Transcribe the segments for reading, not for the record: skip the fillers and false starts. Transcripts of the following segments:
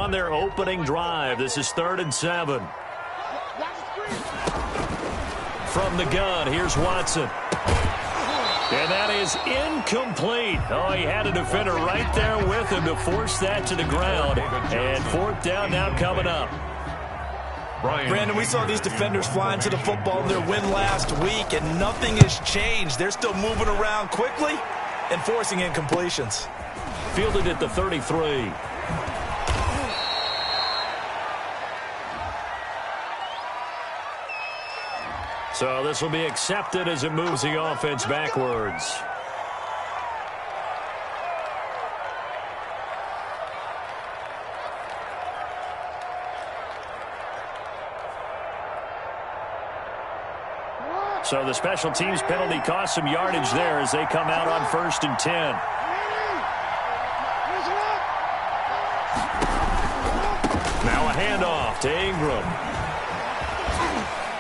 on their opening drive. This is 3rd and 7. From the gun, here's Watson. And that is incomplete. Oh, he had a defender right there with him to force that to the ground. And 4th down now coming up. Brandon, we saw these defenders flying to the football in their win last week, and nothing has changed. They're still moving around quickly and forcing incompletions. Fielded at the 33. So this will be accepted as it moves the offense backwards. So the special teams penalty cost some yardage there as they come out on 1st and 10. Now a handoff to Ingram.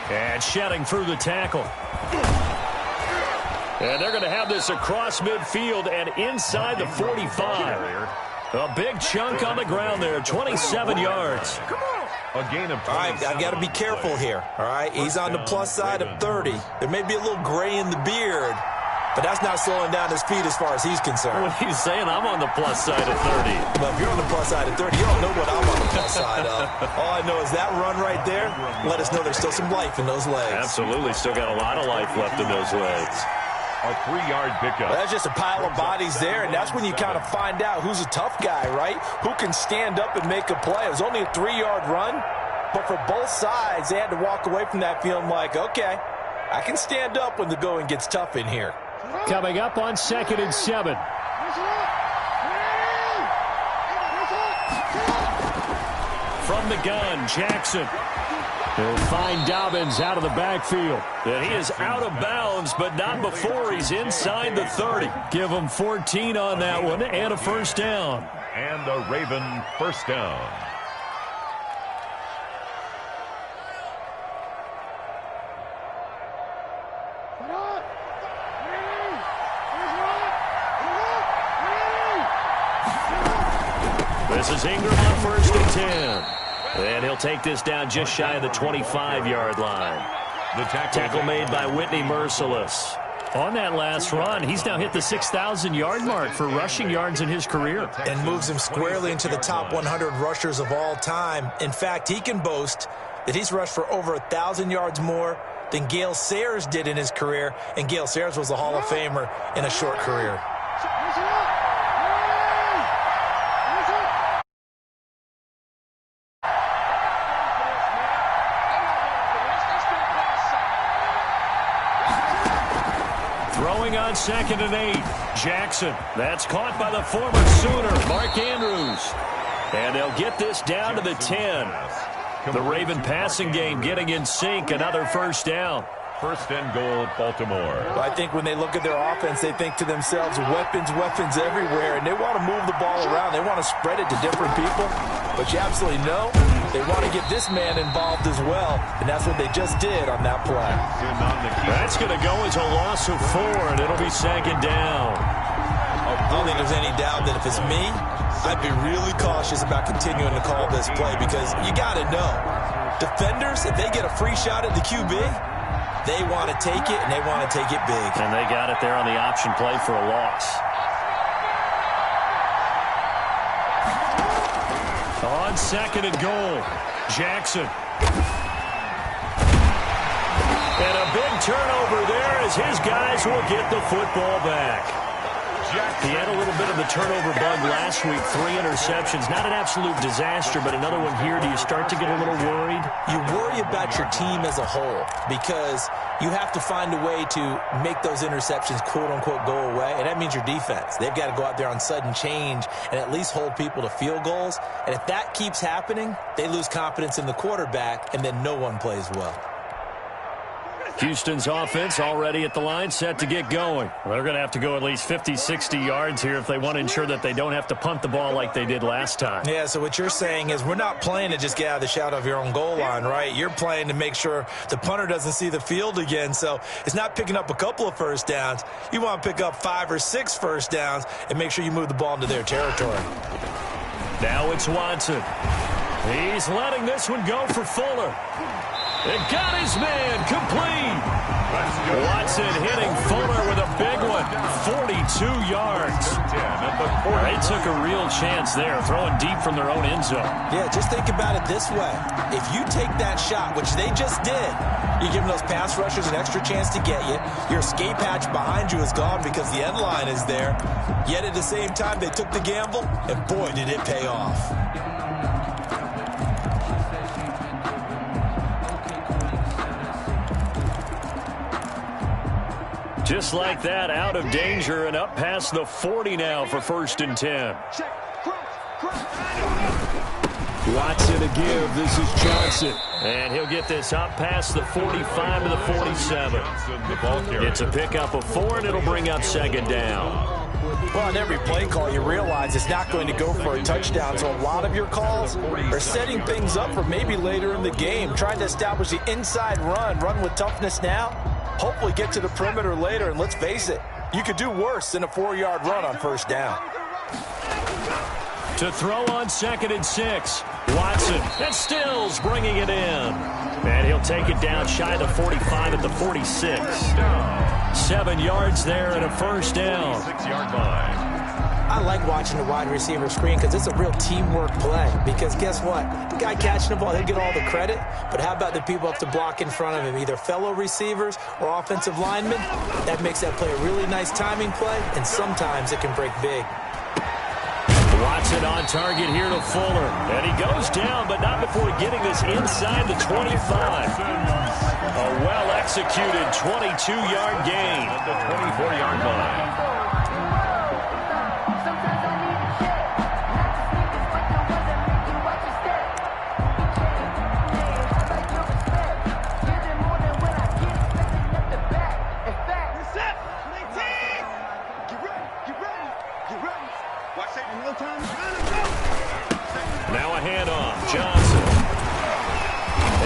And shedding through the tackle. And they're going to have this across midfield and inside the 45. A big chunk on the ground there, 27 yards. All right, I've got to be careful here. All right, he's on the plus side of 30. There may be a little gray in the beard, but that's not slowing down his speed as far as he's concerned. What are you saying? I'm on the plus side of 30. Well, if you're on the plus side of 30, you don't know what I'm on the plus side of. All I know is that run right there let us know there's still some life in those legs. Absolutely, still got a lot of life left in those legs. A 3-yard pickup. Well, that's just a pile of bodies there, and that's when you kind of find out who's a tough guy, right? Who can stand up and make a play. It was only a 3-yard run, but for both sides, they had to walk away from that feeling like, okay, I can stand up when the going gets tough in here. Coming up on 2nd and 7. From the gun, Jackson. He'll find Dobbins out of the backfield. And he is out of bounds, but not before he's inside the 30. Give him 14 on that one and a 1st down. And a Raven 1st down. This is Ingram on 1st and 10. And he'll take this down just shy of the 25-yard line. The tackle made by Whitney Merciless. On that last run, he's now hit the 6,000-yard mark for rushing yards in his career. And moves him squarely into the top 100 rushers of all time. In fact, he can boast that he's rushed for over 1,000 yards more than Gale Sayers did in his career. And Gale Sayers was a Hall of Famer in a short career. On 2nd and 8, Jackson. That's caught by the former Sooner, Mark Andrews. And they'll get this down to the 10. The Raven passing game getting in sync, another 1st down. 1st and goal, Baltimore. Well, I think when they look at their offense, they think to themselves, weapons, weapons everywhere, and they want to move the ball around. They want to spread it to different people. But you absolutely know they want to get this man involved as well, and that's what they just did on that play. That's going to go as a loss of 4, and it'll be 2nd down. I don't think there's any doubt that if it's me, I'd be really cautious about continuing to call this play because you got to know, defenders, if they get a free shot at the QB, they want to take it, and they want to take it big. And they got it there on the option play for a loss. On 2nd and goal, Jackson. And a big turnover there as his guys will get the football back. He had a little bit of the turnover bug last week, 3 interceptions. Not an absolute disaster, but another one here. Do you start to get a little worried? You worry about your team as a whole because you have to find a way to make those interceptions, quote-unquote, go away, and that means your defense. They've got to go out there on sudden change and at least hold people to field goals. And if that keeps happening, they lose confidence in the quarterback, and then no one plays well. Houston's offense already at the line, set to get going. Well, they're going to have to go at least 50, 60 yards here if they want to ensure that they don't have to punt the ball like they did last time. Yeah, so what you're saying is we're not playing to just get out of the shadow of your own goal line, right? You're playing to make sure the punter doesn't see the field again. So it's not picking up a couple of 1st downs. You want to pick up 5 or 6 1st downs and make sure you move the ball into their territory. Now it's Watson. He's letting this one go for Fuller. And got his man complete. Watson hitting Fuller with a big one. 42 yards. They took a real chance there, throwing deep from their own end zone. Yeah, just think about it this way. If you take that shot, which they just did, you're giving those pass rushers an extra chance to get you. Your escape hatch behind you is gone because the end line is there. Yet at the same time, they took the gamble, and boy, did it pay off. Just like that, out of danger and up past the 40 now for 1st and 10. Watson to give. This is Johnson. And he'll get this up past the 45 to the 47. It's a pickup of 4, and it'll bring up 2nd down. Well, on every play call, you realize it's not going to go for a touchdown, so a lot of your calls are setting things up for maybe later in the game, trying to establish the inside run with toughness now, hopefully get to the perimeter later, and let's face it, you could do worse than a 4-yard run on 1st down. To throw on 2nd and 6. Watson, and Stills bringing it in. And he'll take it down shy of the 45 at the 46. 7 yards there and a 1st down. 6-yard line. I like watching the wide receiver screen because it's a real teamwork play. Because guess what? The guy catching the ball, he'll get all the credit. But how about the people up to block in front of him, either fellow receivers or offensive linemen? That makes that play a really nice timing play, and sometimes it can break big. Watson on target here to Fuller. And he goes down, but not before getting this inside the 25. A well-executed 22-yard gain. At the 24-yard line. Now a handoff. Johnson.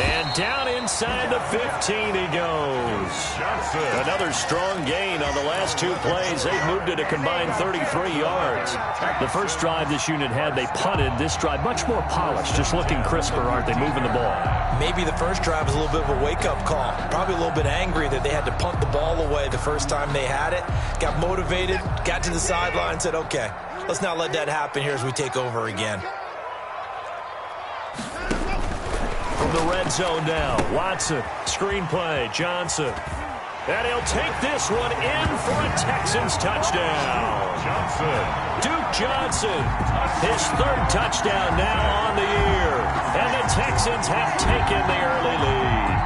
And down inside the 15 he goes. Johnson. Another strong gain on the last 2 plays. They've moved it a combined 33 yards. The first drive this unit had, they punted. This drive much more polished, just looking crisper, aren't they, moving the ball? Maybe the first drive was a little bit of a wake-up call. Probably a little bit angry that they had to punt the ball away the first time they had it. Got motivated, got to the sideline, said, okay, let's not let that happen here as we take over again. From the red zone now, Watson, screen play, Johnson. And he'll take this one in for a Texans touchdown. Johnson. Duke Johnson, his 3rd touchdown now on the year. And the Texans have taken the early lead.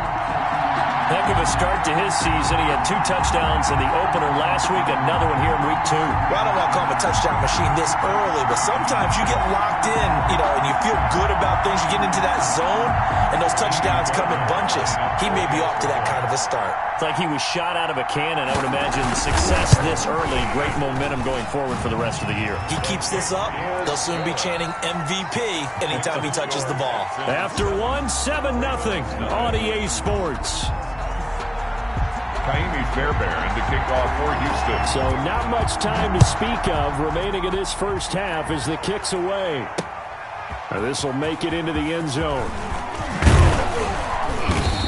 Heck of a start to his season. He had 2 touchdowns in the opener last week, another one here in week 2. Well, I don't want to call him a touchdown machine this early, but sometimes you get locked in, and you feel good about things. You get into that zone, and those touchdowns come in bunches. He may be off to that kind of a start. It's like he was shot out of a cannon. I would imagine success this early, great momentum going forward for the rest of the year. He keeps this up, they'll soon be chanting MVP anytime he touches the ball. After 7-0 on EA Sports. Kaimi Fairbairn to kick off for Houston. So not much time to speak of remaining in this first half as the kick's away. This will make it into the end zone.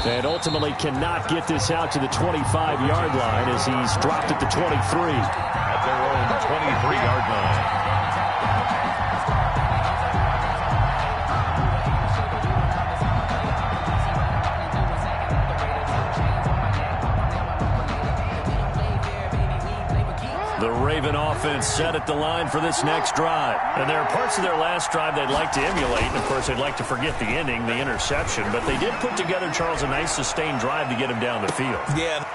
And ultimately cannot get this out to the 25-yard line as he's dropped at the 23. At their own 23-yard line. The Raven offense set at the line for this next drive. And there are parts of their last drive they'd like to emulate. And, of course, they'd like to forget the ending, the interception. But they did put together, Charles, a nice sustained drive to get him down the field. Yeah.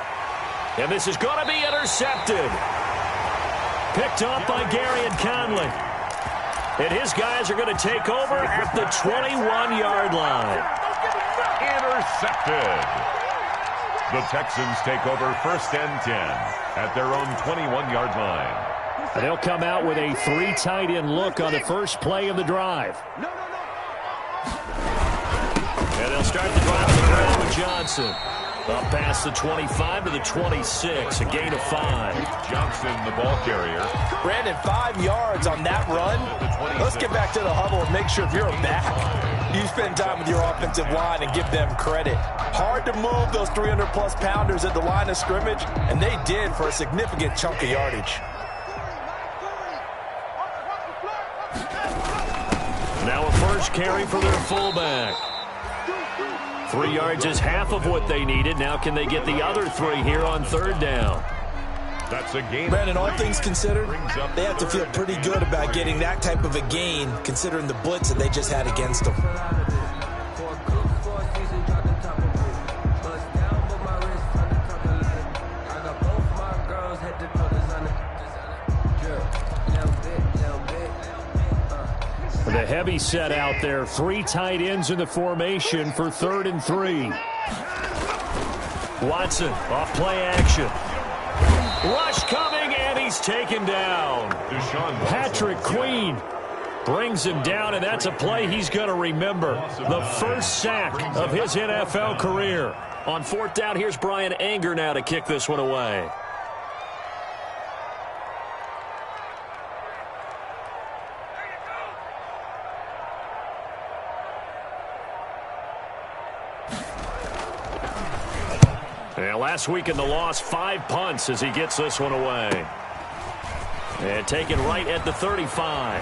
And this is going to be intercepted. Picked off by Gary and Conley. And his guys are going to take over at the 21-yard line. Intercepted. The Texans take over 1st and 10 at their own 21-yard line. And they'll come out with a 3 tight end look on the first play of the drive. And they'll start the drive on the ground with Johnson. Up past the 25 to the 26, a gain of 5. Johnson, the ball carrier. Brandon, 5 yards on that run. Let's get back to the huddle and make sure if you're a back, you spend time with your offensive line and give them credit. Hard to move those 300-plus pounders at the line of scrimmage, and they did for a significant chunk of yardage. Now a first carry for their fullback. 3 yards is half of what they needed. Now can they get the other 3 here on third down? That's a gain. Brandon, all things considered, they have to feel pretty good about getting that type of a gain, considering the blitz that they just had against them. The heavy set out there. 3 tight ends in the formation for 3rd and 3. Watson off play action. Rush coming, and he's taken down. Patrick Queen brings him down, and that's a play he's going to remember. The first sack of his NFL career. On 4th down, here's Brian Anger now to kick this one away. And last week in the loss, 5 punts as he gets this one away. And taken right at the 35.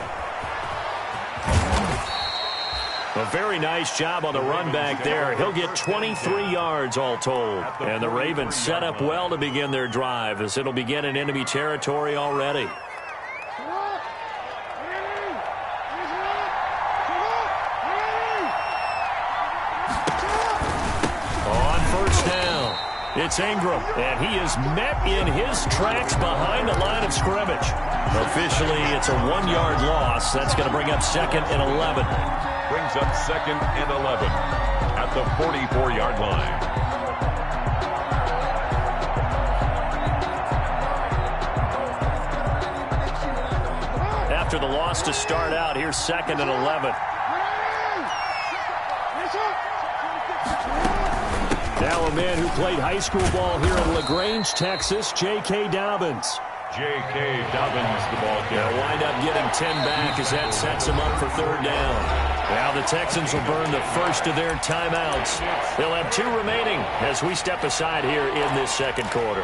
A very nice job on the run back there. He'll get 23 yards all told. And the Ravens set up well to begin their drive as it'll begin in enemy territory already. On first down, it's Ingram, and he is met in his tracks behind the line of scrimmage. Officially, it's a 1-yard loss. That's going to bring up 2nd and 11. Brings up 2nd and 11 at the 44-yard line. After the loss to start out, here's 2nd and 11. Now a man who played high school ball here in LaGrange, Texas, J.K. Dobbins. J.K. Dobbins, the ball carrier. They'll wind up getting 10 back as that sets them up for 3rd down. Now the Texans will burn the first of their timeouts. They'll have 2 remaining as we step aside here in this 2nd quarter.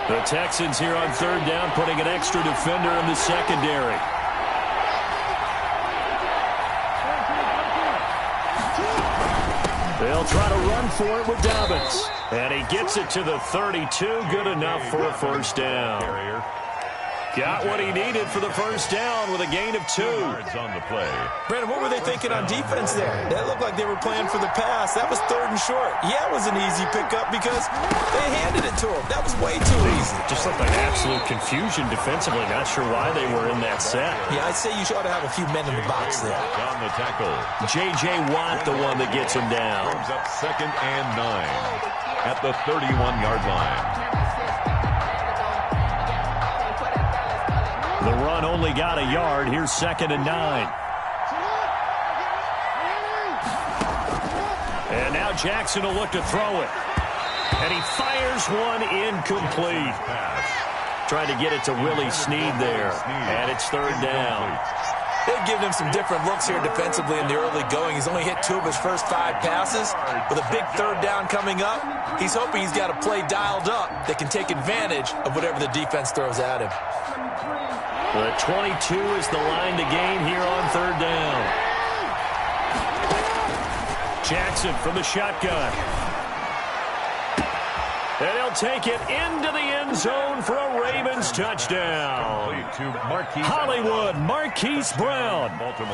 The Texans here on 3rd down putting an extra defender in the secondary. They'll try to run for it with Dobbins. And he gets it to the 32. Good enough for a first down. Got what he needed for the first down with a gain of 2. On the play. Brandon, what were they thinking on defense there? That looked like they were playing for the pass. That was 3rd and short. Yeah, it was an easy pickup because they handed it to him. That was way too easy. Just looked like absolute confusion defensively. Not sure why they were in that set. Yeah, I'd say you ought to have a few men in the box there. On the tackle. J.J. Watt, the one that gets him down. Brings up 2nd and 9 at the 31-yard line. The run only got a yard. Here's 2nd and 9. And now Jackson will look to throw it. And he fires one incomplete. Trying to get it to Willie Snead there. And it's 3rd down. They've given him some different looks here defensively in the early going. He's only hit 2 of his first 5 passes. With a big 3rd down coming up, he's hoping he's got a play dialed up that can take advantage of whatever the defense throws at him. The 22 is the line to gain here on 3rd down. Jackson from the shotgun. And he'll take it into the end zone for a Ravens touchdown. Hollywood Marquise Brown.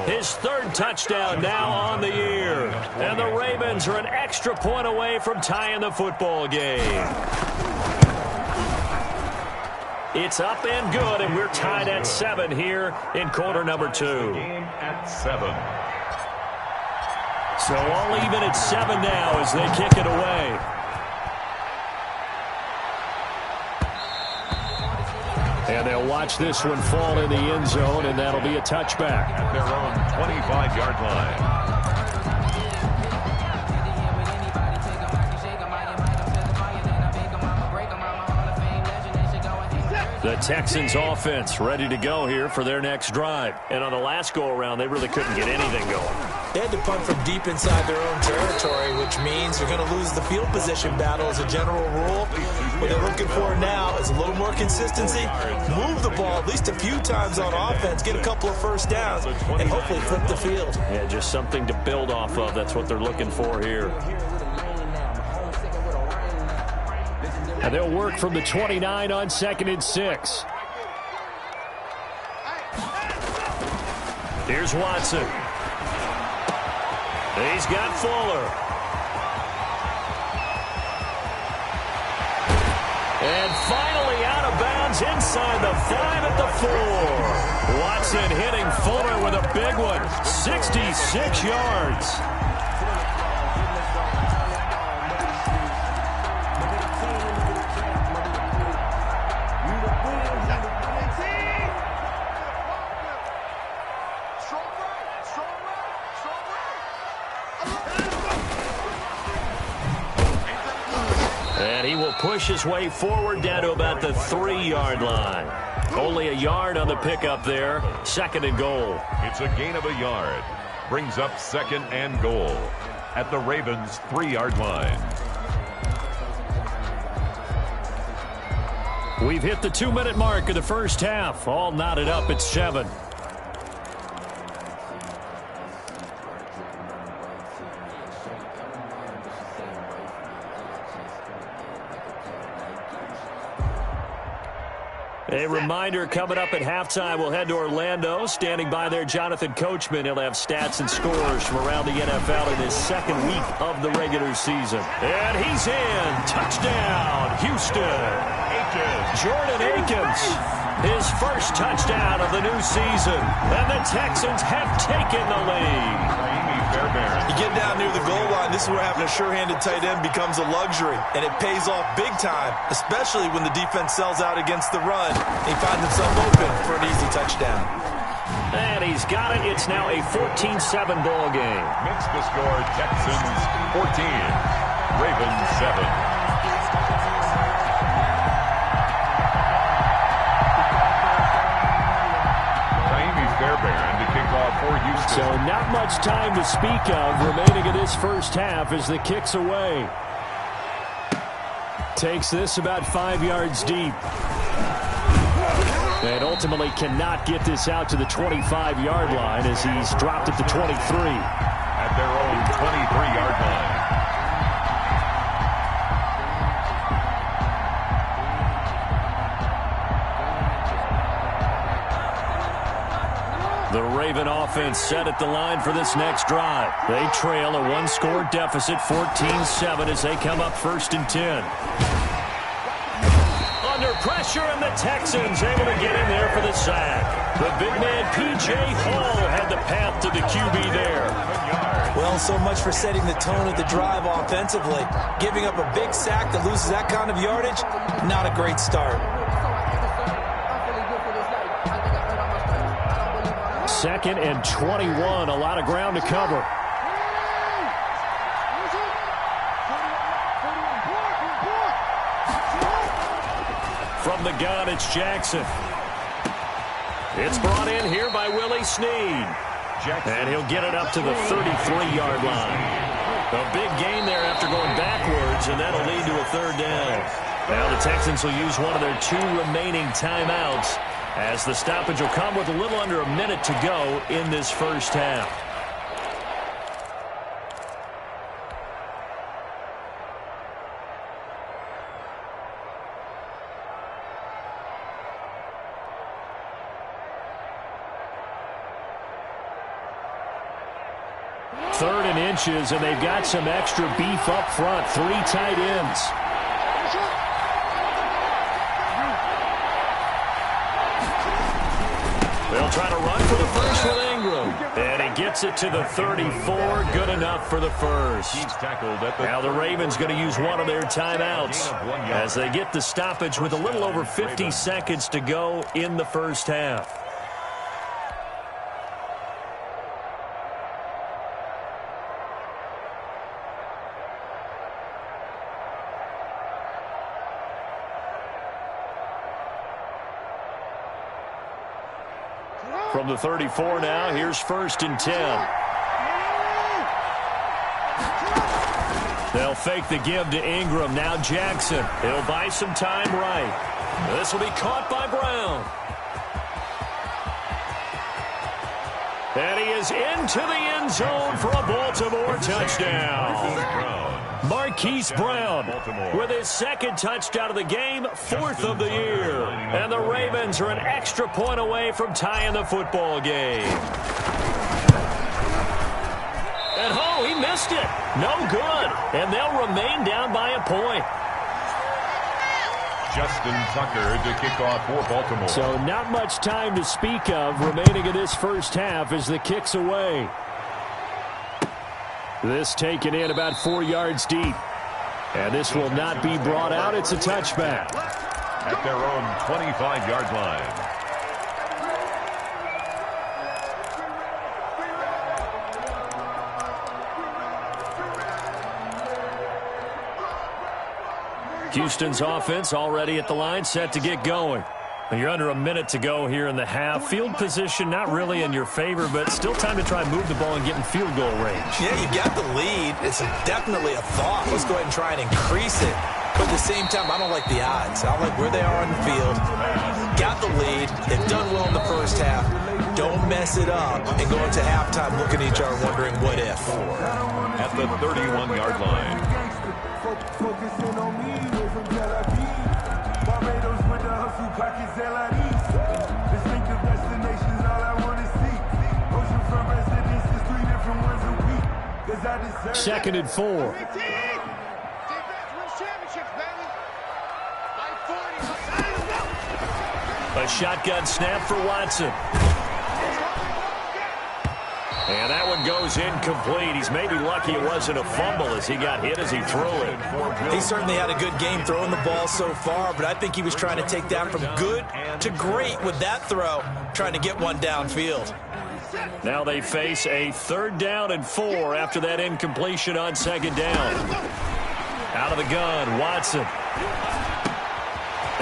His 3rd touchdown now on the year. And the Ravens are an extra point away from tying the football game. It's up and good, and we're tied at 7 here in quarter number 2. Game at 7. So all even at 7 now as they kick it away. And they'll watch this one fall in the end zone, and that'll be a touchback. At their own 25-yard line. The Texans offense ready to go here for their next drive. And on the last go-around, they really couldn't get anything going. They had to punt from deep inside their own territory, which means you're going to lose the field position battle as a general rule. What they're looking for now is a little more consistency, move the ball at least a few times on offense, get a couple of first downs, and hopefully flip the field. Yeah, just something to build off of. That's what they're looking for here. And they'll work from the 29 on 2nd and 6. Here's Watson. He's got Fuller. And finally out of bounds inside the 5 at the 4. Watson hitting Fuller with a big one. 66 yards. Push his way forward down to about the 3-yard line. Only a yard on the pickup there. 2nd and goal. It's a gain of a yard. Brings up 2nd and goal at the Ravens' 3-yard line. We've hit the 2-minute mark of the first half. All knotted up at 7. A reminder, coming up at halftime, we'll head to Orlando. Standing by there, Jonathan Coachman. He'll have stats and scores from around the NFL in his 2nd week of the regular season. And he's in. Touchdown, Houston. Jordan Akins, his first touchdown of the new season. And the Texans have taken the lead. You get down near the goal line, this is where having a sure-handed tight end becomes a luxury, and it pays off big time, especially when the defense sells out against the run. He finds himself open for an easy touchdown. And he's got it. It's now a 14-7 ball game. Makes the score Texans 14, Ravens 7. So not much time to speak of remaining in this first half as the kick's away. Takes this about 5 yards deep. And ultimately cannot get this out to the 25-yard line as he's dropped at the 23. At their own 23-yard line. The Raven offense set at the line for this next drive. They trail a 1-score deficit, 14-7, as they come up 1st and 10. Under pressure, and the Texans able to get in there for the sack. The big man, P.J. Hall, had the path to the QB there. Well, so much for setting the tone of the drive offensively. Giving up a big sack that loses that kind of yardage, not a great start. 2nd and 21, a lot of ground to cover. From the gun, it's Jackson. It's brought in here by Willie Snead. And he'll get it up to the 33-yard line. A big gain there after going backwards, and that'll lead to a 3rd down. Now the Texans will use one of their 2 remaining timeouts, as the stoppage will come with a little under a minute to go in this first half. Third and inches, and they've got some extra beef up front. 3 tight ends. They'll try to run for the first with Ingram. And he gets it to the 34. Good enough for the first. Now the Ravens going to use one of their timeouts as they get the stoppage with a little over 50 seconds to go in the first half. From the 34 now, here's 1st and 10. They'll fake the give to Ingram. Now Jackson. He'll buy some time right. This will be caught by Brown. And he is into the end zone for a Baltimore touchdown. Marquise Brown with his 2nd touchdown of the game, 4th of the year. And the Ravens are an extra point away from tying the football game. And he missed it. No good. And they'll remain down by a point. Justin Tucker to kick off for Baltimore. So not much time to speak of remaining in this first half as the kick's away. This taken in about 4 yards deep. And this will not be brought out. It's a touchback. At their own 25-yard line. Houston's offense already at the line, set to get going. You're under a minute to go here in the half. Field position not really in your favor, but still time to try and move the ball and get in field goal range. Yeah, you got the lead. It's definitely a thought. Let's go ahead and try and increase it. But at the same time, I don't like the odds. I like where they are on the field. Got the lead. They've done well in the first half. Don't mess it up and go into halftime looking at each other wondering what if. At the 31-yard line. Second and 4. A shotgun snap for Watson. And that one goes incomplete. He's maybe lucky it wasn't a fumble as he got hit as he threw it. He certainly had a good game throwing the ball so far, but I think he was trying to take that from good to great with that throw, trying to get one downfield. Now they face a 3rd down and 4 after that incompletion on 2nd down. Out of the gun, Watson.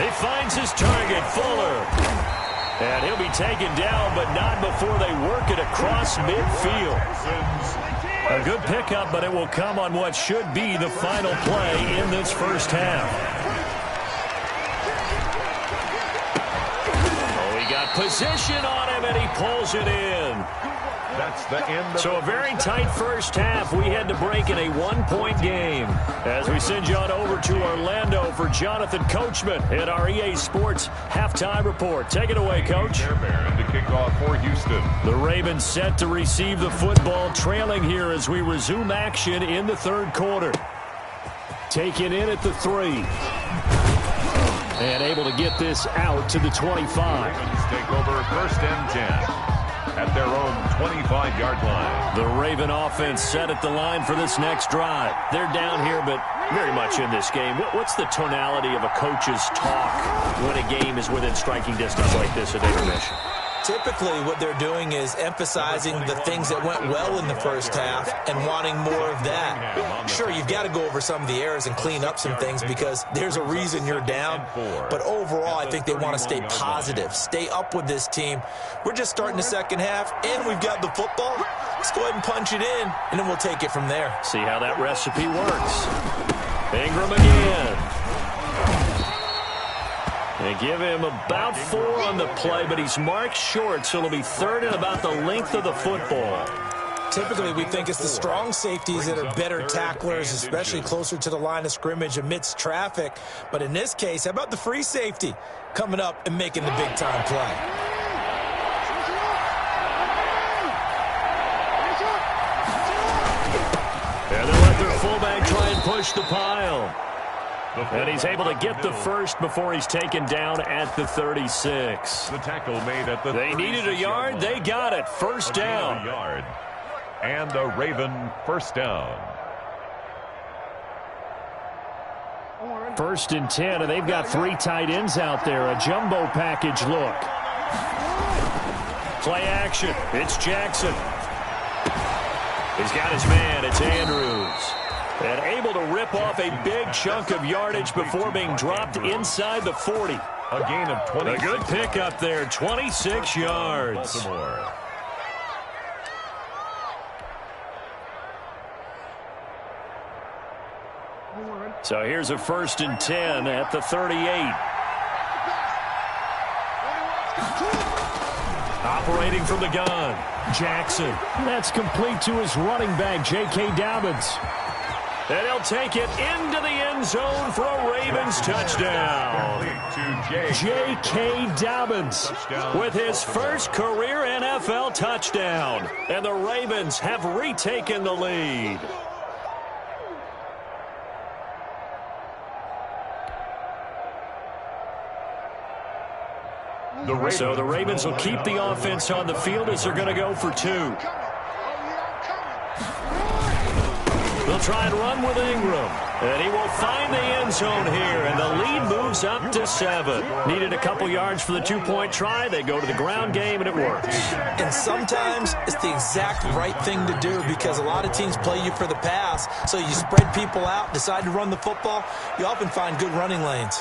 He finds his target, Fuller. And he'll be taken down, but not before they work it across midfield. A good pickup, but it will come on what should be the final play in this first half. Oh, he got position on him, and he pulls it in. That's the end. So a very tight first half. We had to break in a 1-point game. As we send you on over to Orlando for Jonathan Coachman at our EA Sports Halftime Report. Take it away, Coach. To kick off for Houston. The Ravens set to receive the football, trailing here as we resume action in the 3rd quarter. Taken in at the 3. And able to get this out to the 25. Ravens take over 1st and 10. At their own 25-yard line. The Raven offense set at the line for this next drive. They're down here, but very much in this game. What's the tonality of a coach's talk when a game is within striking distance like this at intermission? Typically, what they're doing is emphasizing the things that went well in the first half and wanting more of that. Sure, you've got to go over some of the errors and clean up some things because there's a reason you're down. But overall, I think they want to stay positive, stay up with this team. We're just starting the second half, and we've got the football. Let's go ahead and punch it in, and then we'll take it from there. See how that recipe works. Ingram again. They give him about 4 on the play, but he's marked short, so it'll be 3rd and about the length of the football. Typically, we think it's the strong safeties that are better tacklers, especially closer to the line of scrimmage amidst traffic. But in this case, how about the free safety coming up and making the big-time play? And they'll let their fullback try and push the pile. And he's able to get the first before he's taken down at the 36. The tackle made at the They needed a yard. They got it. First down. A yard. And a Raven first down. 1st and 10, and they've got 3 tight ends out there. A jumbo package look. Play action. It's Jackson. He's got his man. It's Andrews. And able to rip off a big chunk of yardage before being dropped inside the 40. A gain of 20. A good pickup there. 26 yards. Baltimore. So here's a 1st and 10 at the 38. Operating from the gun, Jackson. That's complete to his running back, J.K. Dobbins. And he'll take it into the end zone for a Ravens touchdown. J.K. Dobbins with his first career NFL touchdown. And the Ravens have retaken the lead. So the Ravens will keep the offense on the field as they're going to go for 2. They'll try and run with Ingram. And he will find the end zone here. And the lead moves up to 7. Needed a couple yards for the 2-point try. They go to the ground game, and it works. And sometimes it's the exact right thing to do because a lot of teams play you for the pass. So you spread people out, decide to run the football. You often find good running lanes.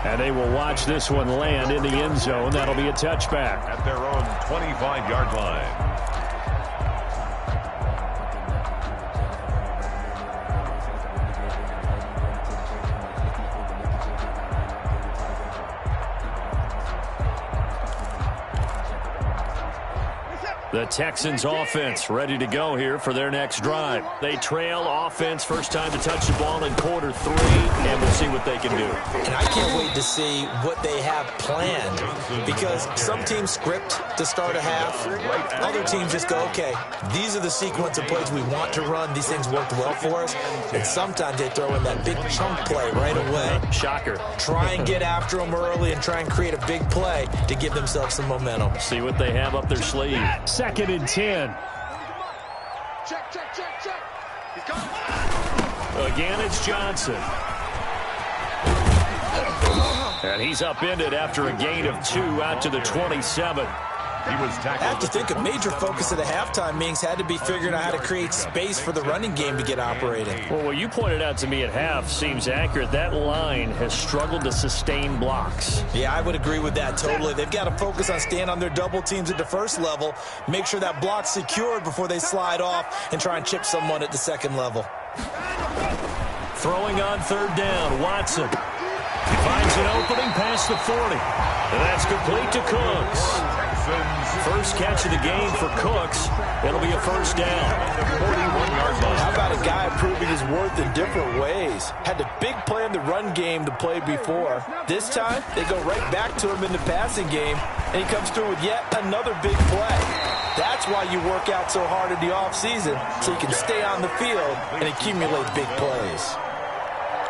And they will watch this one land in the end zone. That'll be a touchback. At their own 25-yard line. The Texans offense ready to go here for their next drive. They trail offense, first time to touch the ball in quarter 3, and we'll see what they can do. And I can't wait to see what they have planned because some teams script to start a half. Other teams just go, okay, these are the sequence of plays we want to run. These things worked well for us. And sometimes they throw in that big chunk play right away. Shocker. Try and get after them early and try and create a big play to give themselves some momentum. See what they have up their sleeve. 2nd and 10. Check. Again, it's Johnson. And he's upended after a gain of 2 out to the 27. He was tackled. I have to think a major focus of the halftime meetings had to be figuring out how to create space for the running game to get operating. Well, what you pointed out to me at half seems accurate. That line has struggled to sustain blocks. Yeah, I would agree with that totally. They've got to focus on staying on their double teams at the first level, make sure that block's secured before they slide off and try and chip someone at the second level. Throwing on 3rd down, Watson. He finds an opening past the 40. And that's complete to Cooks. First catch of the game for Cooks. It'll be a first down. 41-yard line. How about a guy proving his worth in different ways? Had the big play in the run game to play before. This time, they go right back to him in the passing game, and he comes through with yet another big play. That's why you work out so hard in the offseason, so you can stay on the field and accumulate big plays.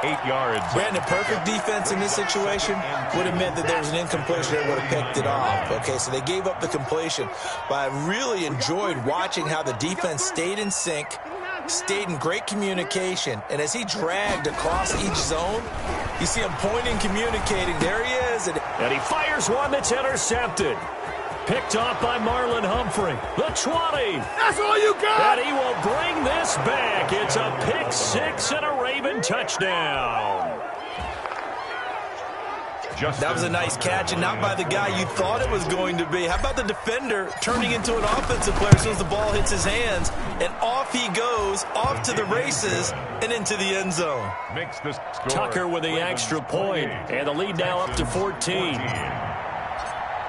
8 yards. Brandon, perfect defense in this situation would have meant that there was an incompletion that would have picked it off. Okay, so they gave up the completion. But I really enjoyed watching how the defense stayed in sync, stayed in great communication. And as he dragged across each zone, you see him pointing, communicating. There he is. And he fires one that's intercepted. Picked off by Marlon Humphrey. The 20. That's all you got. And he will bring this back. It's a pick 6 and a Raven touchdown. That was a nice catch, and not by the guy you thought it was going to be. How about the defender turning into an offensive player as soon as the ball hits his hands, and off he goes, off to the races, and into the end zone. Makes this score. Tucker with the extra point, and the lead now up to 14.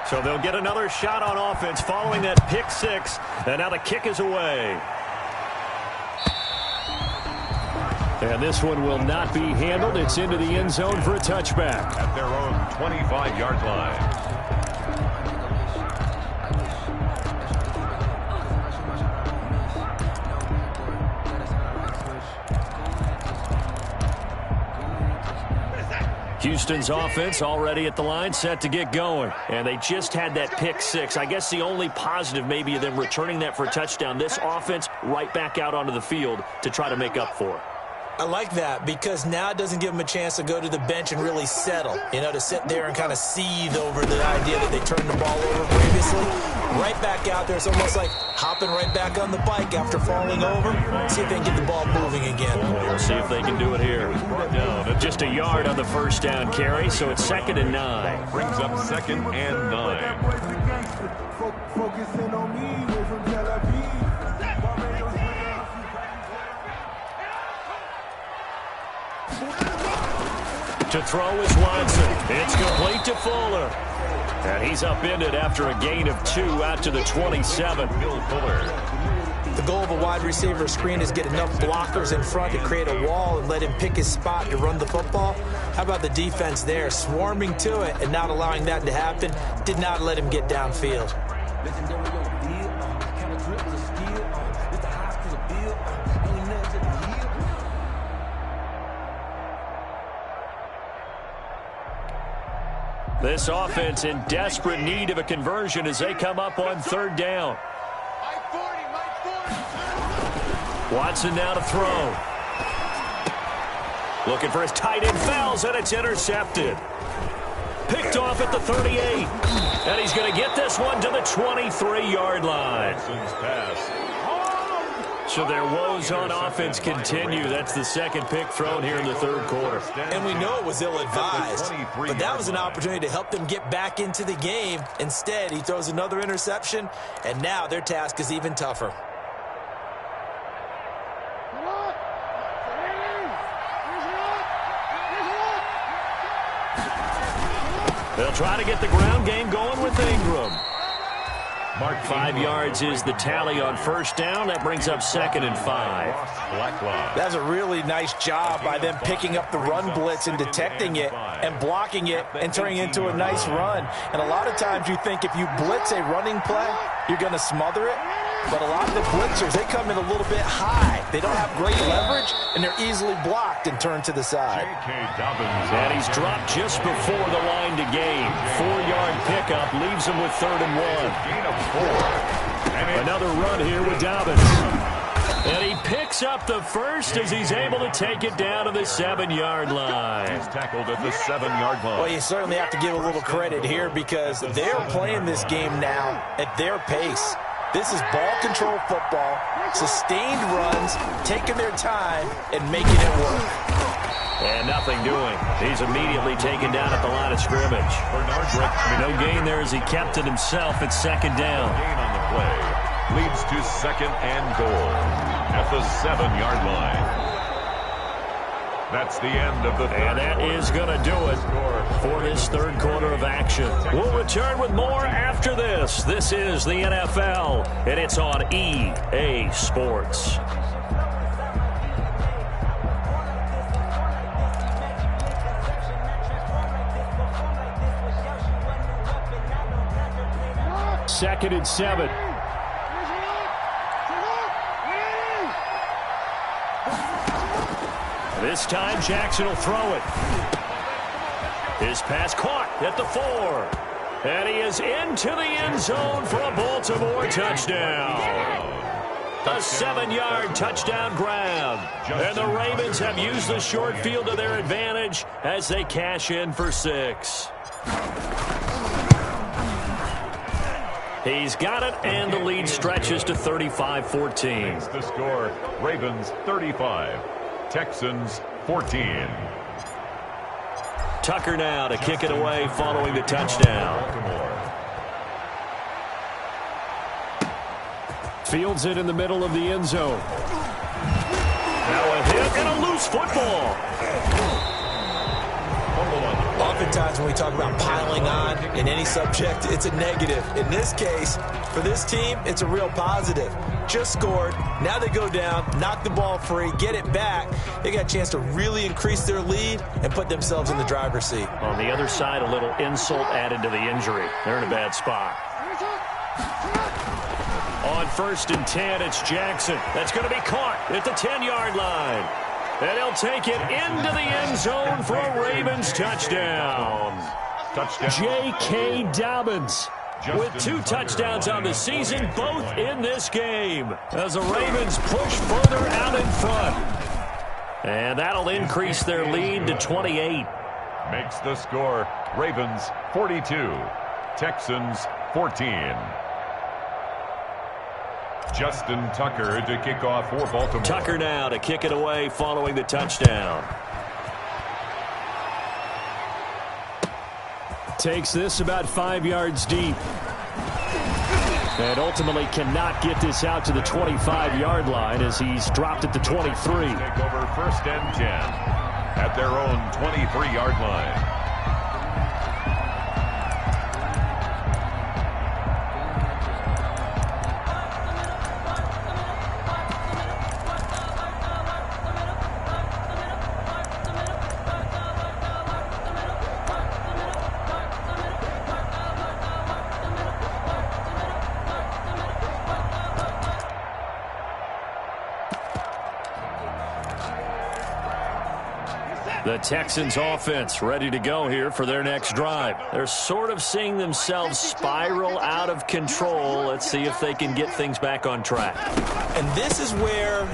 So they'll get another shot on offense following that pick 6, and now the kick is away. And this one will not be handled. It's into the end zone for a touchback. At their own 25-yard line. Houston's offense already at the line, set to get going. And they just had that pick six. I guess the only positive maybe of them returning that for a touchdown. This offense right back out onto the field to try to make up for it. I like that because now it doesn't give them a chance to go to the bench and really settle, to sit there and kind of seethe over the idea that they turned the ball over previously. Right back out there, it's almost like hopping right back on the bike after falling over. See if they can get the ball moving again. We'll see if they can do it here. Just a yard on the first down carry, so it's 2nd and 9. Brings up 2nd and 9. Focusing on me, we're from Tel Aviv. To throw is Watson. It's complete to Fuller. And he's upended after a gain of 2 out to the 27. Bill Fuller. The goal of a wide receiver screen is get enough blockers in front to create a wall and let him pick his spot to run the football. How about the defense there, swarming to it and not allowing that to happen? Did not let him get downfield. This offense in desperate need of a conversion as they come up on 3rd down. Watson now to throw. Looking for his tight end, fouls, and it's intercepted. Picked off at the 38. And he's going to get this one to the 23-yard line. So their woes on offense continue. That's the 2nd pick thrown here in the 3rd quarter. And we know it was ill-advised, but that was an opportunity to help them get back into the game. Instead, he throws another interception, and now their task is even tougher. They'll try to get the ground game going with Ingram. 5 yards is the tally on 1st down. That brings up 2nd and 5. That's a really nice job by them picking up the run blitz and detecting it and blocking it and turning it into a nice run. And a lot of times you think if you blitz a running play, you're going to smother it. But a lot of the blitzers, they come in a little bit high. They don't have great leverage, and they're easily blocked and turned to the side. And he's dropped just before the line to gain. 4-yard pickup leaves him with 3rd and 1. Another run here with Dobbins. And he picks up the first as he's able to take it down to the 7-yard line. He's tackled at the 7-yard line. Well, you certainly have to give a little credit here because they're playing this game now at their pace. This is ball control football, sustained runs, taking their time, and making it work. And nothing doing. He's immediately taken down at the line of scrimmage. No gain there as he kept it himself at 2nd down. Gain on the play leads to 2nd and goal at the 7-yard line. That's the end of the third. And that is going to do it for this 3rd quarter of action. We'll return with more after this. This is the NFL, and it's on EA Sports. Second and 7. This time, Jackson will throw it. His pass caught at the 4. And he is into the end zone for a Baltimore touchdown. A 7-yard touchdown grab. And the Ravens have used the short field to their advantage as they cash in for 6. He's got it, and the lead stretches to 35-14. The score, Ravens 35. Texans 14. Tucker now to kick it away following the touchdown. Fields it in the middle of the end zone. Now a hit and a loose football. Oftentimes when we talk about piling on in any subject, it's a negative. In this case, for this team, it's a real positive. Just scored. Now they go down, knock the ball free, get it back. They got a chance to really increase their lead and put themselves in the driver's seat. On the other side, a little insult added to the injury. They're in a bad spot. On 1st and 10, it's Jackson. That's going to be caught at the 10-yard line. And he'll take it into the end zone for a Ravens touchdown. J.K. Dobbins with 2 touchdowns on the season, both in this game, as the Ravens push further out in front. And that'll increase their lead to 28. Makes the score Ravens 42, Texans 14. Justin Tucker to kick off for Baltimore. Tucker now to kick it away following the touchdown. Takes this about 5 yards deep. And ultimately cannot get this out to the 25-yard line as he's dropped at the 23. Take over 1st and 10 at their own 23-yard line. The Texans offense ready to go here for their next drive. They're sort of seeing themselves spiral out of control. Let's see if they can get things back on track. And this is where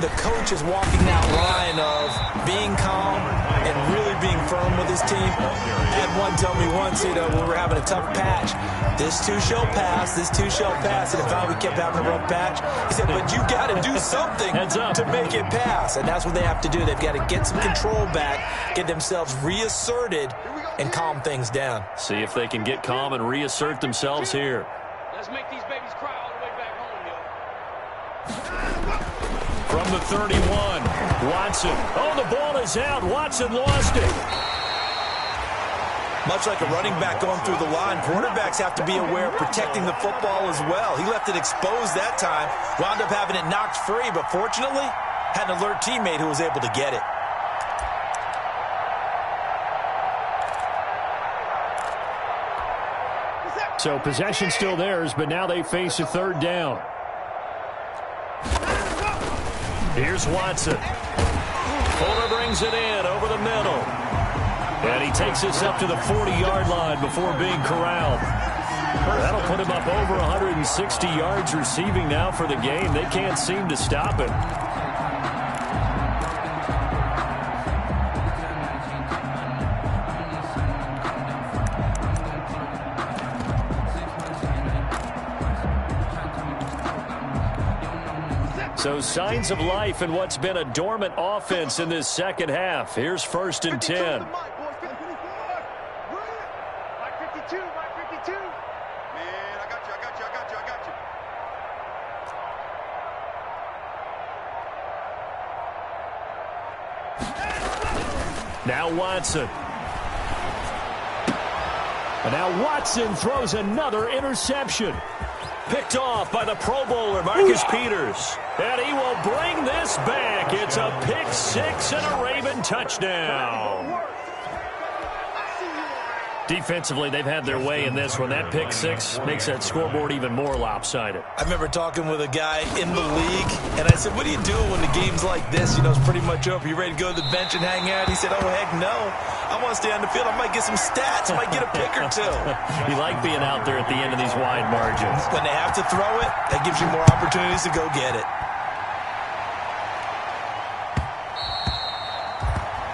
the coach is walking that line of being calm and really being firm with his team. I had one tell me once, when we were having a tough patch, this too shall pass, this too shall pass. And if we kept having a rough patch, he said, but you got to do something to make it pass. And that's what they have to do. They've got to get some control back, get themselves reasserted, and calm things down. See if they can get calm and reassert themselves here. Let's make these babies cry all the way back home, yo. From the 31, Watson. Oh, the ball is out. Watson lost it. Much like a running back going through the line, quarterbacks have to be aware of protecting the football as well. He left it exposed that time, wound up having it knocked free, but fortunately, had an alert teammate who was able to get it. So possession still theirs, but now they face a 3rd down. Here's Watson. Fuller brings it in over the middle. And he takes this up to the 40-yard line before being corralled. That'll put him up over 160 yards receiving now for the game. They can't seem to stop him. So signs of life in what's been a dormant offense in this second half. Here's 1st and 10. Now Watson. And now Watson throws another interception. Picked off by the Pro Bowler, Marcus Peters. And he will bring this back. It's a pick 6 and a Raven touchdown. Defensively, they've had their way in this one. That pick 6 makes that scoreboard even more lopsided. I remember talking with a guy in the league, and I said, what do you do when the game's like this? You know, it's pretty much over. You ready to go to the bench and hang out? He said, oh, heck no. I want to stay on the field. I might get some stats. I might get a pick or two. You like being out there at the end of these wide margins. When they have to throw it, that gives you more opportunities to go get it.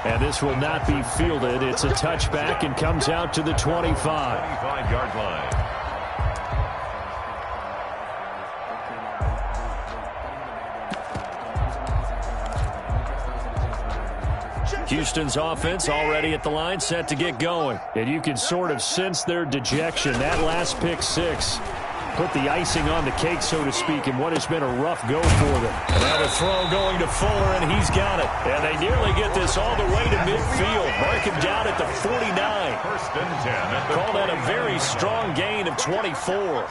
And this will not be fielded. It's a touchback and comes out to the 25. 25-yard line. Houston's offense already at the line, set to get going. And you can sort of sense their dejection. That last pick 6 put the icing on the cake, so to speak, in what has been a rough go for them. And now the throw going to Fuller, and he's got it. And they nearly get this all the way to midfield. Mark him down at the 49. 1st and 10 at the Call that a very strong gain of 24.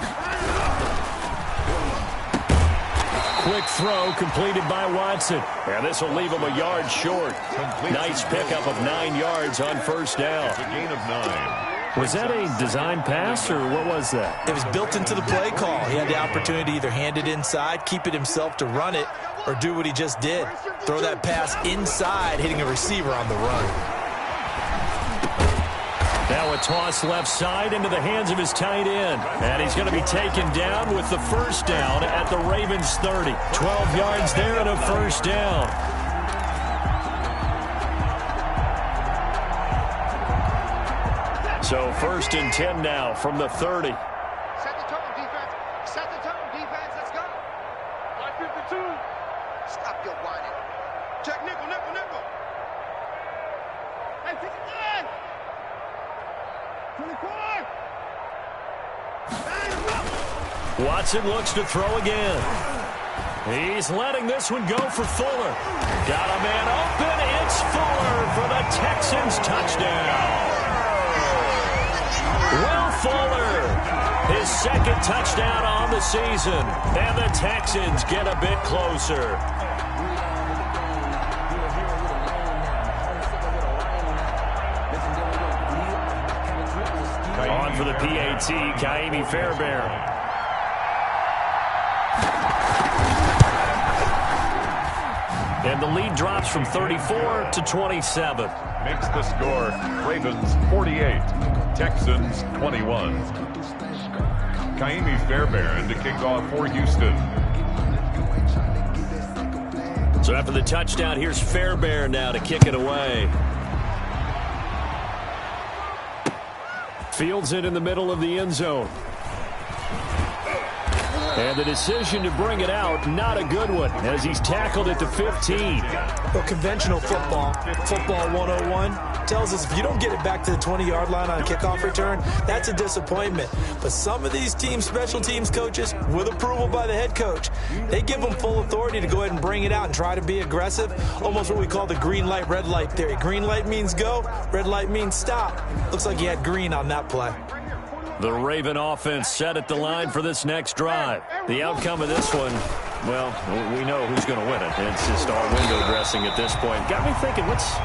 Quick throw completed by Watson. And this will leave him a yard short. Nice pickup of 9 yards on 1st down. It's a gain of 9. Was that a design pass, or what was that? It was built into the play call. He had the opportunity to either hand it inside, keep it himself to run it, or do what he just did. Throw that pass inside, hitting a receiver on the run. Now a toss left side into the hands of his tight end. And he's going to be taken down with the first down at the Ravens 30. 12 yards there and a first down. So 1st and 10 now from the 30. Set the tone, defense. Set the tone, defense. Let's go. Line 52. Stop your whining. Check nickel, nickel, nickel. Hey, 59. 24. Watson looks to throw again. He's letting this one go for Fuller. Got a man open. It's Fuller for the Texans touchdown. Will Fuller, his 2nd touchdown on the season. And the Texans get a bit closer. On for the PAT, Kaimi Fairbairn. And the lead drops from 34 to 27. Makes the score Ravens 48, Texans 21. Kaimi Fairbairn to kick off for Houston. So after the touchdown, here's Fairbairn now to kick it away. Fields it in the middle of the end zone. And the decision to bring it out, not a good one, as he's tackled at the 15. Well, conventional football 101, tells us if you don't get it back to the 20-yard line on a kickoff return, that's a disappointment. But some of these special teams coaches, with approval by the head coach, they give them full authority to go ahead and bring it out and try to be aggressive, almost what we call the green light, red light theory. Green light means go, red light means stop. Looks like he had green on that play. The Raven offense set at the line for this next drive. The outcome of this one, well, we know who's going to win it. It's just all window dressing at this point. Got me thinking, what's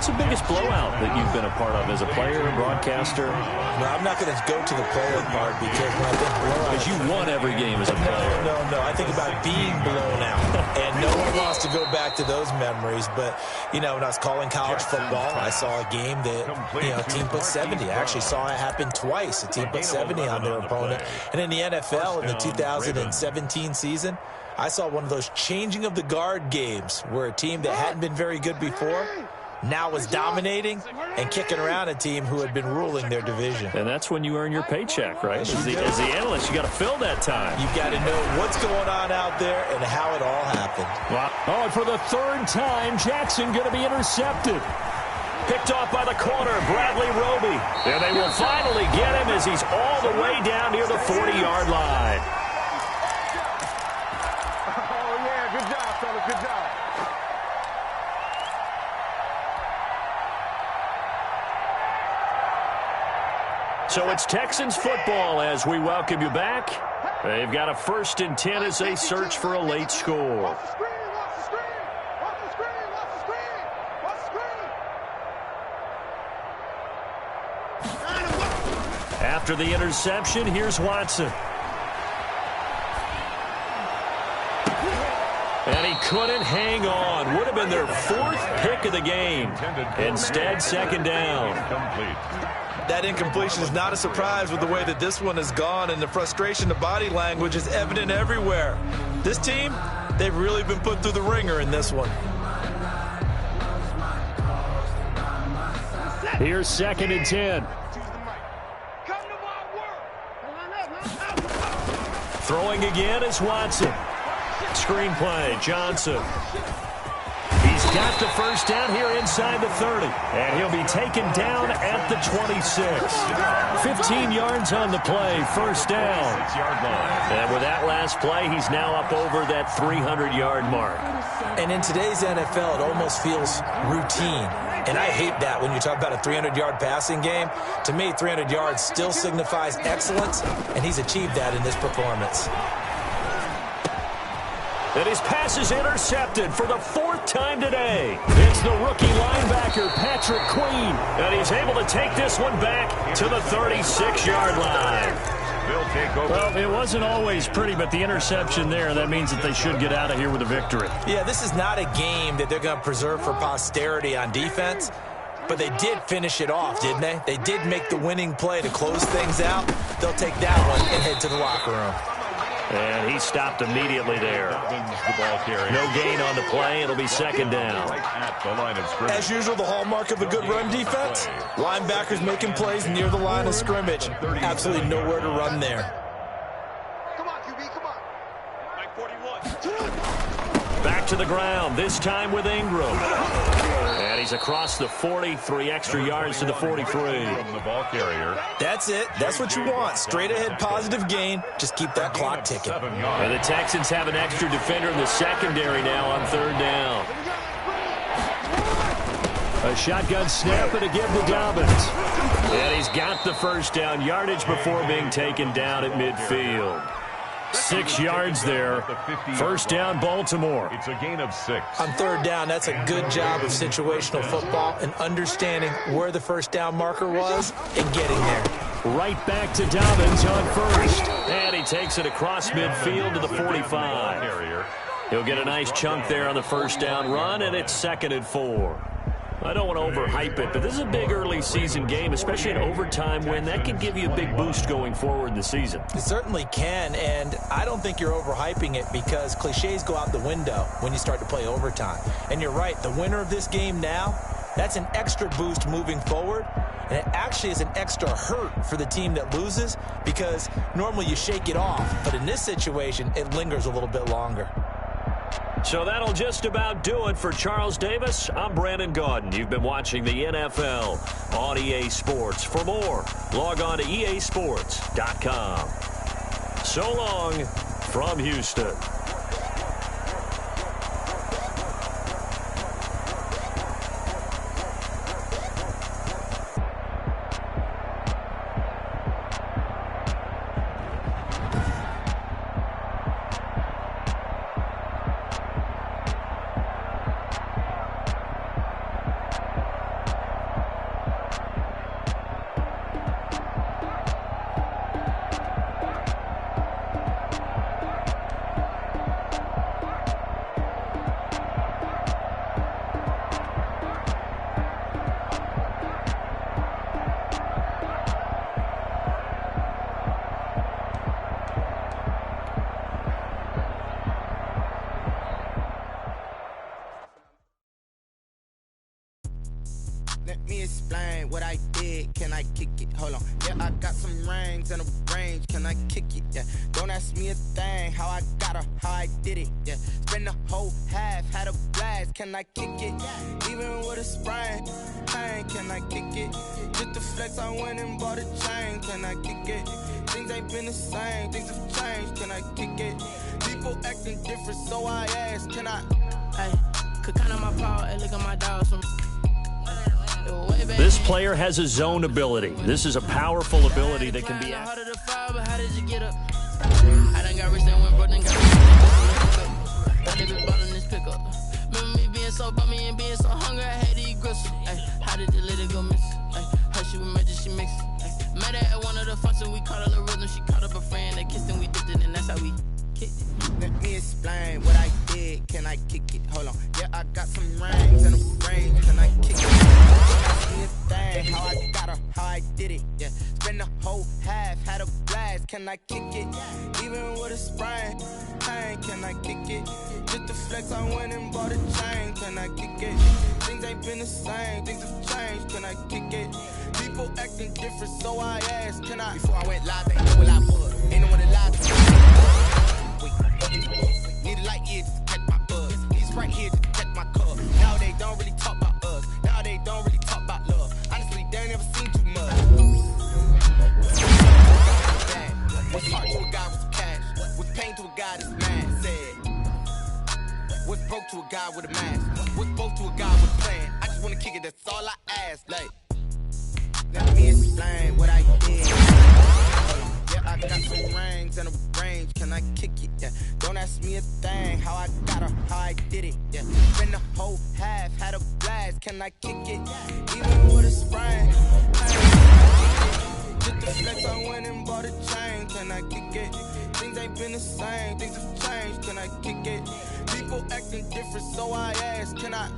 the biggest blowout that you've been a part of as a player, broadcaster? No, I'm not going to go to the player part because when I think blowout... Because you won every game as a player. No. I think about being blown out. And no one wants to go back to those memories. But, when I was calling college football, I saw a game that, a team put 70. I actually saw it happen twice. A team put 70 on their opponent. And in the NFL, in the 2017 season, I saw one of those changing of the guard games where a team that hadn't been very good before now was dominating and kicking around a team who had been ruling their division. And that's when you earn your paycheck, right? As the analyst, you got to fill that time. You've got to know what's going on out there and how it all happened. Wow. Oh, and for the 3rd time, Jackson going to be intercepted. Picked off by the corner, Bradley Roby. And they will finally get him as he's all the way down near the 40-yard line. Oh, yeah. Good job, fellas. Good job. So it's Texans football as we welcome you back. They've got a 1st and 10 as they search for a late score. After the interception, here's Watson. And he couldn't hang on. Would have been their 4th pick of the game. Instead, 2nd down. That incompletion is not a surprise with the way that this one has gone, and the frustration, the body language is evident everywhere. This team, they've really been put through the ringer in this one. Here's 2nd and 10. Throwing again is Watson. Screenplay, Johnson. He's got the first down here inside the 30. And he'll be taken down at the 26. 15 yards on the play, first down. And with that last play, he's now up over that 300-yard mark. And in today's NFL, it almost feels routine. And I hate that when you talk about a 300-yard passing game. To me, 300 yards still signifies excellence, and he's achieved that in this performance. And his pass is intercepted for the 4th time today. It's the rookie linebacker, Patrick Queen. And he's able to take this one back to the 36-yard line. Well, it wasn't always pretty, but the interception there, that means that they should get out of here with a victory. Yeah, this is not a game that they're going to preserve for posterity on defense, but they did finish it off, didn't they? They did make the winning play to close things out. They'll take that one and head to the locker room. And he stopped immediately there. No gain on the play. It'll be 2nd down. As usual, the hallmark of a good run defense, linebackers making plays near the line of scrimmage. Absolutely nowhere to run there. Come on, QB, come on. Like 41. Back to the ground, this time with Ingram. And he's across the 40, 3 extra yards to the 43. That's it. That's what you want. Straight ahead positive gain. Just keep that clock ticking. And the Texans have an extra defender in the secondary now on 3rd down. A shotgun snap and a give to Dobbins. And he's got the 1st down yardage before being taken down at midfield. 6 yards there. 1st down, Baltimore. It's a gain of 6. On 3rd down, that's a good job of situational football and understanding where the 1st down marker was and getting there. Right back to Dobbins on 1st. And he takes it across midfield to the 45. He'll get a nice chunk there on the 1st down run, and it's 2nd and 4. I don't want to overhype it, but this is a big early season game, especially an overtime win. That can give you a big boost going forward in the season. It certainly can, and I don't think you're overhyping it because cliches go out the window when you start to play overtime. And you're right, the winner of this game now, that's an extra boost moving forward, and it actually is an extra hurt for the team that loses because normally you shake it off, but in this situation, it lingers a little bit longer. So that'll just about do it for Charles Davis. I'm Brandon Gaudin. You've been watching the NFL on EA Sports. For more, log on to easports.com. So long from Houston. Let me explain what I did. Can I kick it? Hold on. Yeah, I got some rings and a range. Can I kick it? Yeah. Don't ask me a thing. How I got her, how I did it. Yeah. Spend the whole half, had a blast. Can I kick it? Even with a sprain. Pain, can I kick it? Just the flex, I went and bought a chain. Can I kick it? Things ain't been the same. Things have changed. Can I kick it? People acting different, so I ask. Can I? Hey, could count on my power and look at my dogs from. This player has a zone ability. This is a powerful ability that can be How did it fire, but how did you get up? I done got rich and went broke, then got rich. I did be ballin' this pickup. Remember me being so bummy and being so hungry, I had to eat gristle. Ay, how did the lady go miss? Ay, how she was magic, she mixed. Met her at one of the functions, we caught her the rhythm. She caught up a friend, they kissed and we dipped it, and that's how we kicked it. Let me explain what I did. Can I kick it? Hold on. Yeah, I got some rings and a range. Can I kick it? Thing, how I got her, how I did it, yeah. Spend the whole half, had a blast. Can I kick it? Even with a sprain, pain. Can I kick it? Just the flex, I went and bought a chain. Can I kick it? Things ain't been the same, things have changed. Can I kick it? People acting different, so I asked. Can I? Before I went live, ain't know what I was. Ain't no one that lied to me. Wait, need a light here just to catch my buzz. He's right here just to catch my cup. Now they don't really talk about us. Now they don't really talk about love. Honestly, they ain't never seen too much. What's hard to a guy with cash? What's pain to a guy that's mad? Said. What's broke to a guy with a mask? What's both to a guy with a plan? I just wanna kick it, that's all I ask. Like, let me explain what I did. Yeah, I I got some rings and a range, can I kick it? Yeah. Don't ask me a thing, how I got her, how I did it. Yeah. Spend the whole half, had a blast, can I kick it? Even with a sprain, just the flex, I went and bought a chain, can I kick it? Things ain't been the same, things have changed, can I kick it? People acting different, so I ask, can I?